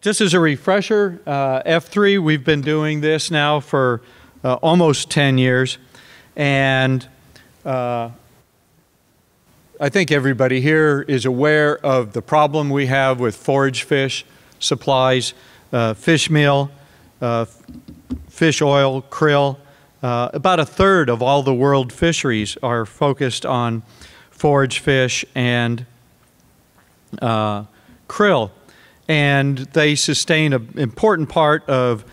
Just as a refresher, F3, we've been doing this now for almost 10 years. And I think everybody here is aware of the problem we have with forage fish supplies, fish meal, fish oil, krill. About a third of all the world fisheries are focused on forage fish and krill. And they sustain an important part of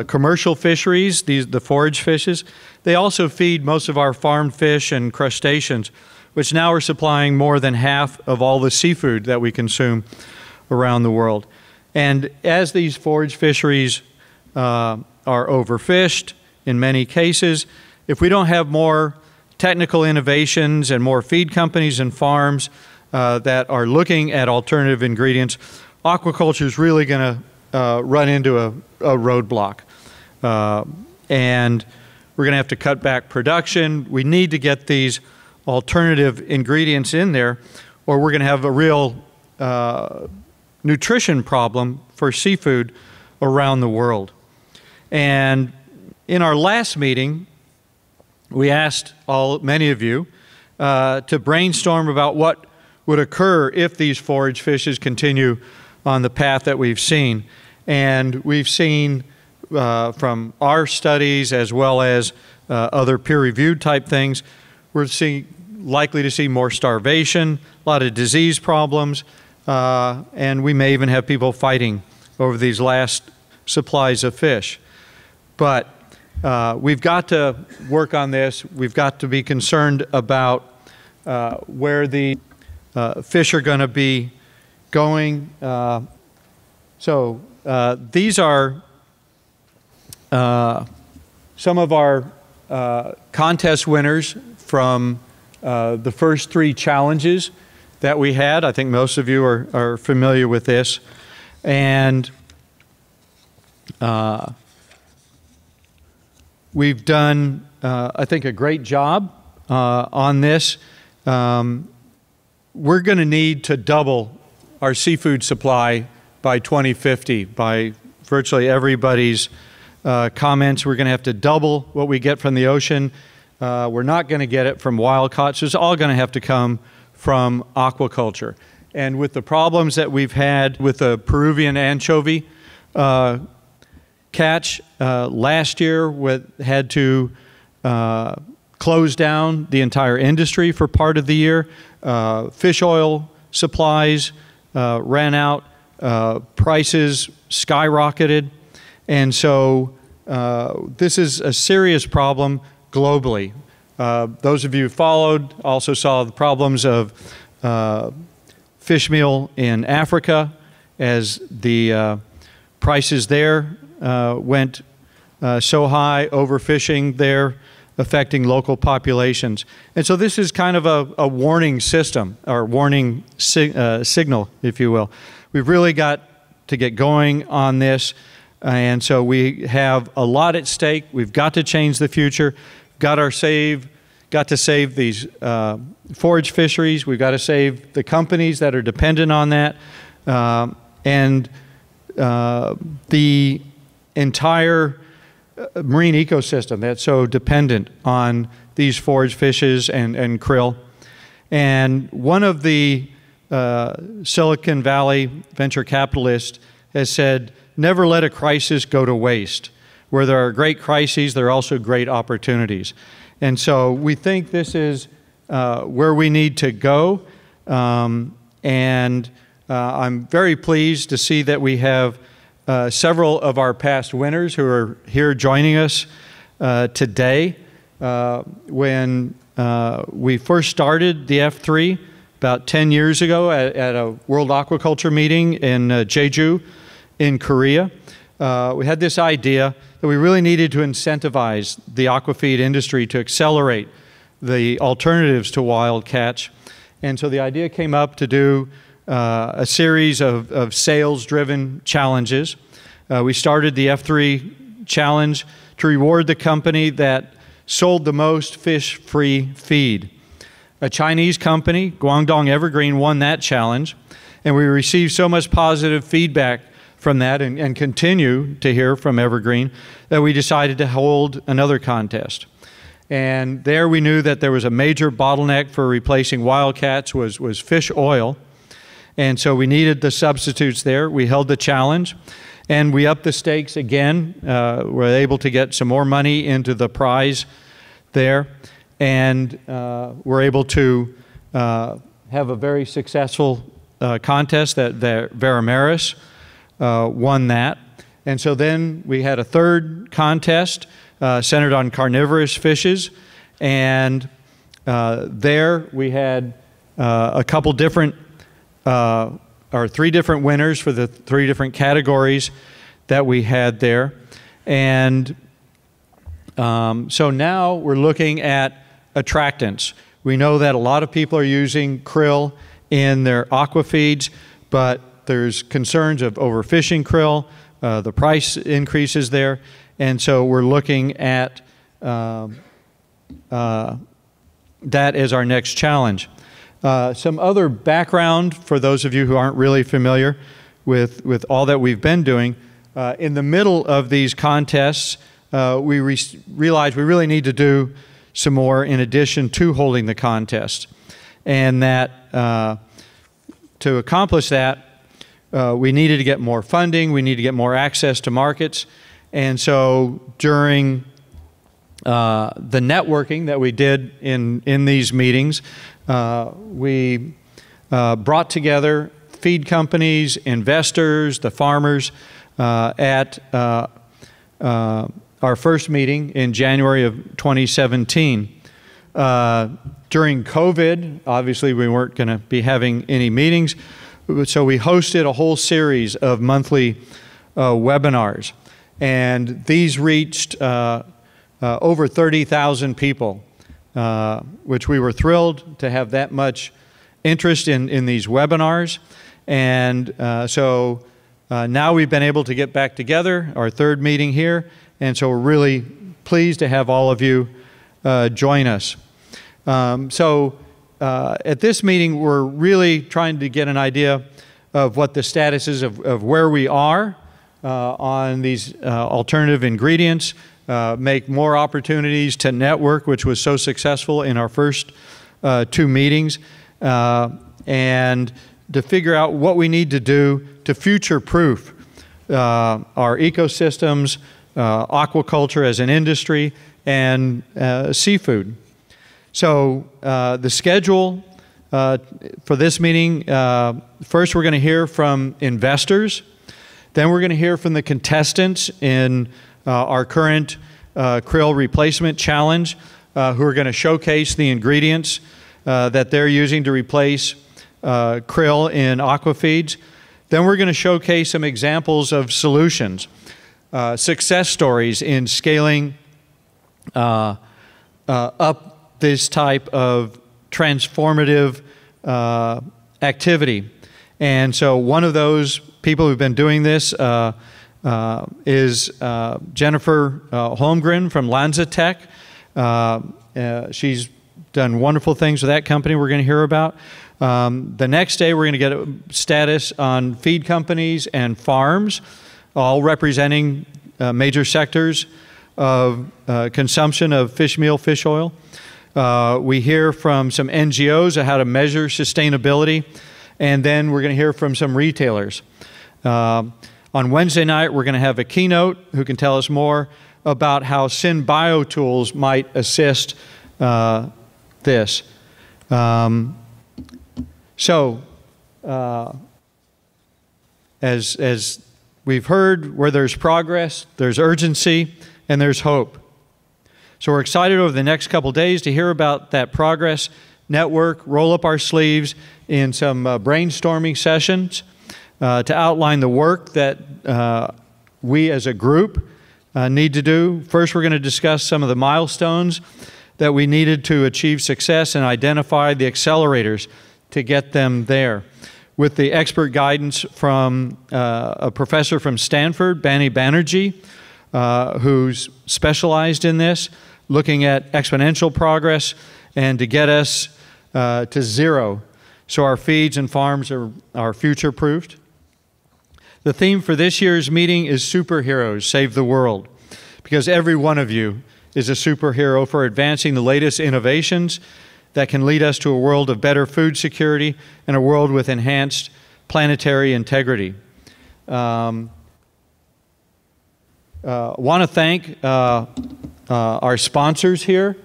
commercial fisheries, the forage fishes. They also feed most of our farm fish and crustaceans, which now are supplying more than half of all the seafood that we consume around the world. And as these forage fisheries are overfished in many cases, if we don't have more technical innovations and more feed companies and farms that are looking at alternative ingredients, aquaculture is really going to run into a roadblock. And we're going to have to cut back production. We need to get these alternative ingredients in there, or we're going to have a real nutrition problem for seafood around the world. And in our last meeting, we asked many of you to brainstorm about what would occur if these forage fishes continue on the path that we've seen. And we've seen from our studies as well as other peer-reviewed type things, we're likely to see more starvation, a lot of disease problems, and we may even have people fighting over these last supplies of fish. But we've got to work on this. We've got to be concerned about where the fish are going to be going. So these are some of our contest winners from the first 3 challenges that we had. I think most of you are familiar with this. And we've done, I think, a great job on this. We're going to need to double our seafood supply by 2050. By virtually everybody's comments, we're going to have to double what we get from the ocean. We're not going to get it from wild caught, so it's all going to have to come from aquaculture. And with the problems that we've had with the Peruvian anchovy catch last year, had to close down the entire industry for part of the year. Fish oil supplies ran out, prices skyrocketed, and so this is a serious problem globally. Those of you who followed also saw the problems of fish meal in Africa as the prices there went so high, overfishing there, affecting local populations. And so this is kind of a warning system, or warning signal, if you will. We've really got to get going on this, and so we have a lot at stake. We've got to change the future, got to save these forage fisheries. We've got to save the companies that are dependent on that, and the entire marine ecosystem that's so dependent on these forage fishes and krill. And one of the Silicon Valley venture capitalists has said, never let a crisis go to waste. Where there are great crises, there are also great opportunities. And so we think this is where we need to go. And I'm very pleased to see that we have several of our past winners who are here joining us today. When we first started the F3 about 10 years ago at a World Aquaculture meeting in Jeju in Korea, we had this idea that we really needed to incentivize the aquafeed industry to accelerate the alternatives to wild catch. And so the idea came up to do a series of sales-driven challenges. We started the F3 challenge to reward the company that sold the most fish-free feed. A Chinese company, Guangdong Evergreen, won that challenge, and we received so much positive feedback from that and continue to hear from Evergreen, that we decided to hold another contest. And there we knew that there was a major bottleneck for replacing wildcats was fish oil. And so we needed the substitutes there. We held the challenge, and we upped the stakes again. Were able to get some more money into the prize there, and were able to have a very successful contest that Verimaris won that. And so then we had a third contest centered on carnivorous fishes, and there we had a couple different or 3 different winners for the 3 different categories that we had there. And so now we're looking at attractants. We know that a lot of people are using krill in their aqua feeds, but there's concerns of overfishing krill, the price increases there, and so we're looking at that as our next challenge. Some other background for those of you who aren't really familiar with all that we've been doing. In the middle of these contests, we realized we really need to do some more in addition to holding the contest. And that to accomplish that, we needed to get more funding, we need to get more access to markets. And so during the networking that we did in these meetings, we brought together feed companies, investors, the farmers at our first meeting in January of 2017. During COVID, obviously we weren't going to be having any meetings, so we hosted a whole series of monthly webinars. And these reached over 30,000 people, which we were thrilled to have that much interest in these webinars. And so now we've been able to get back together, our third meeting here, and so we're really pleased to have all of you join us. At this meeting, we're really trying to get an idea of what the status is of where we are on these alternative ingredients, make more opportunities to network, which was so successful in our first 2 meetings, and to figure out what we need to do to future-proof our ecosystems, aquaculture as an industry, and seafood. So the schedule for this meeting, first we're going to hear from investors, then we're going to hear from the contestants in our current krill replacement challenge, who are going to showcase the ingredients that they're using to replace krill in aqua feeds. Then we're going to showcase some examples of solutions, success stories in scaling up this type of transformative activity. And so one of those people who've been doing this is Jennifer Holmgren from LanzaTech. She's done wonderful things with that company we're going to hear about. The next day we're going to get a status on feed companies and farms, all representing major sectors of consumption of fish meal, fish oil. We hear from some NGOs on how to measure sustainability, and then we're going to hear from some retailers. On Wednesday night, we're going to have a keynote who can tell us more about how SynBio tools might assist this. As we've heard, where there's progress, there's urgency, and there's hope. So we're excited over the next couple days to hear about that progress, network, roll up our sleeves in some brainstorming sessions to outline the work that we as a group need to do. First, we're going to discuss some of the milestones that we needed to achieve success and identify the accelerators to get them there, with the expert guidance from a professor from Stanford, Bani Banerjee, who's specialized in this, looking at exponential progress and to get us to zero so our feeds and farms are future-proofed. The theme for this year's meeting is Superheroes Save the World, because every one of you is a superhero for advancing the latest innovations that can lead us to a world of better food security and a world with enhanced planetary integrity. Want to thank our sponsors here.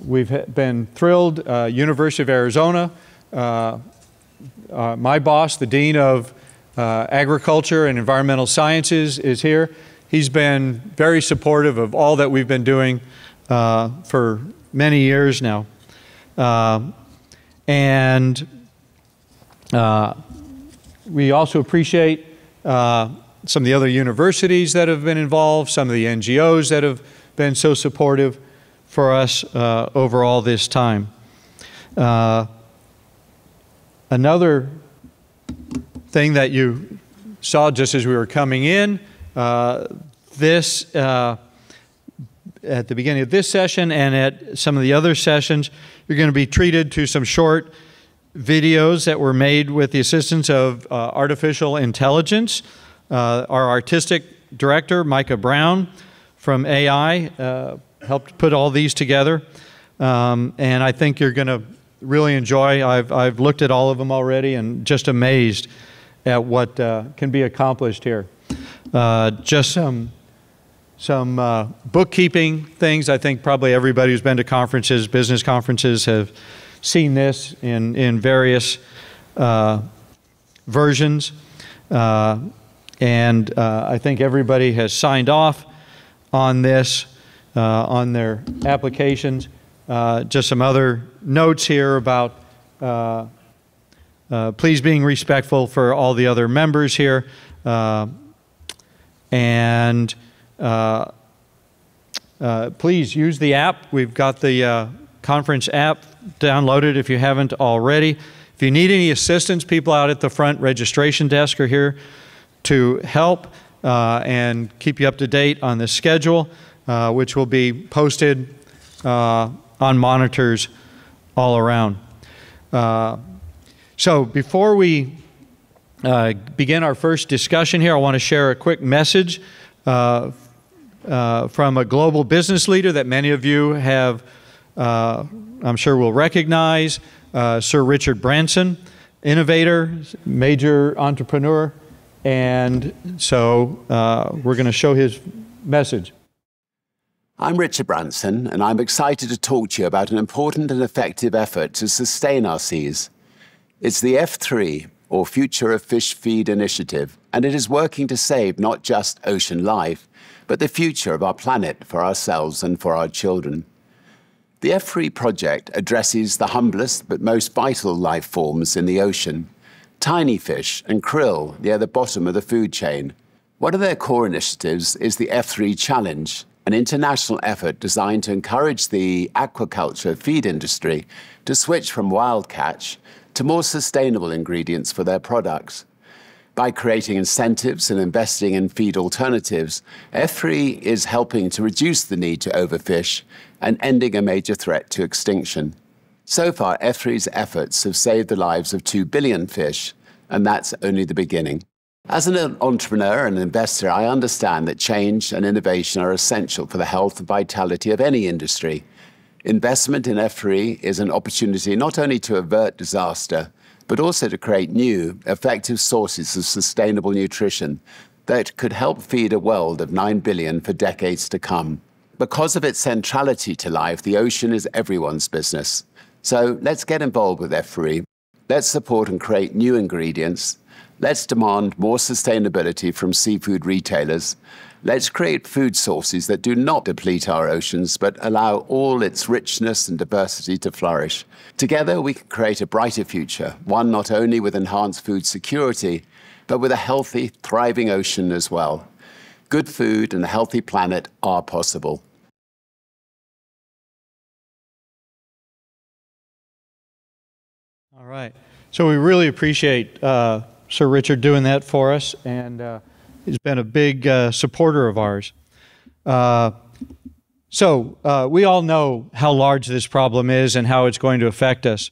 We've been thrilled. University of Arizona, my boss, the Dean of Agriculture and Environmental Sciences, is here. He's been very supportive of all that we've been doing for many years now. We also appreciate some of the other universities that have been involved, some of the NGOs that have been so supportive for us over all this time. Another thing that you saw just as we were coming in, at the beginning of this session and at some of the other sessions, you're going to be treated to some short videos that were made with the assistance of artificial intelligence. Our artistic director, Micah Brown from AI, helped put all these together. And I think you're going to really enjoy. I've looked at all of them already and just amazed at what can be accomplished here. Just some bookkeeping things. I think probably everybody who's been to conferences, business conferences, have seen this in various versions. And I think everybody has signed off on this, on their applications. Just some other notes here about please being respectful for all the other members here. Please use the app. We've got the conference app downloaded if you haven't already. If you need any assistance, people out at the front registration desk are here to help and keep you up to date on the schedule, which will be posted on monitors all around. So before we begin our first discussion here, I want to share a quick message from a global business leader that many of you have, I'm sure will recognize, Sir Richard Branson, innovator, major entrepreneur, and so we're going to show his message. I'm Richard Branson, and I'm excited to talk to you about an important and effective effort to sustain our seas. It's the F3, or Future of Fish Feed Initiative, and it is working to save not just ocean life, but the future of our planet for ourselves and for our children. The F3 project addresses the humblest but most vital life forms in the ocean, tiny fish and krill near the bottom of the food chain. One of their core initiatives is the F3 Challenge, an international effort designed to encourage the aquaculture feed industry to switch from wild catch to more sustainable ingredients for their products. By creating incentives and investing in feed alternatives, F3 is helping to reduce the need to overfish and ending a major threat to extinction. So far, F3's efforts have saved the lives of 2 billion fish, and that's only the beginning. As an entrepreneur and investor, I understand that change and innovation are essential for the health and vitality of any industry. Investment in F3 is an opportunity not only to avert disaster, but also to create new, effective sources of sustainable nutrition that could help feed a world of 9 billion for decades to come. Because of its centrality to life, the ocean is everyone's business. So let's get involved with F3. Let's support and create new ingredients. Let's demand more sustainability from seafood retailers. Let's create food sources that do not deplete our oceans, but allow all its richness and diversity to flourish. Together, we can create a brighter future, one not only with enhanced food security, but with a healthy, thriving ocean as well. Good food and a healthy planet are possible. All right. So we really appreciate Sir Richard doing that for us, and he's been a big supporter of ours. So we all know how large this problem is and how it's going to affect us.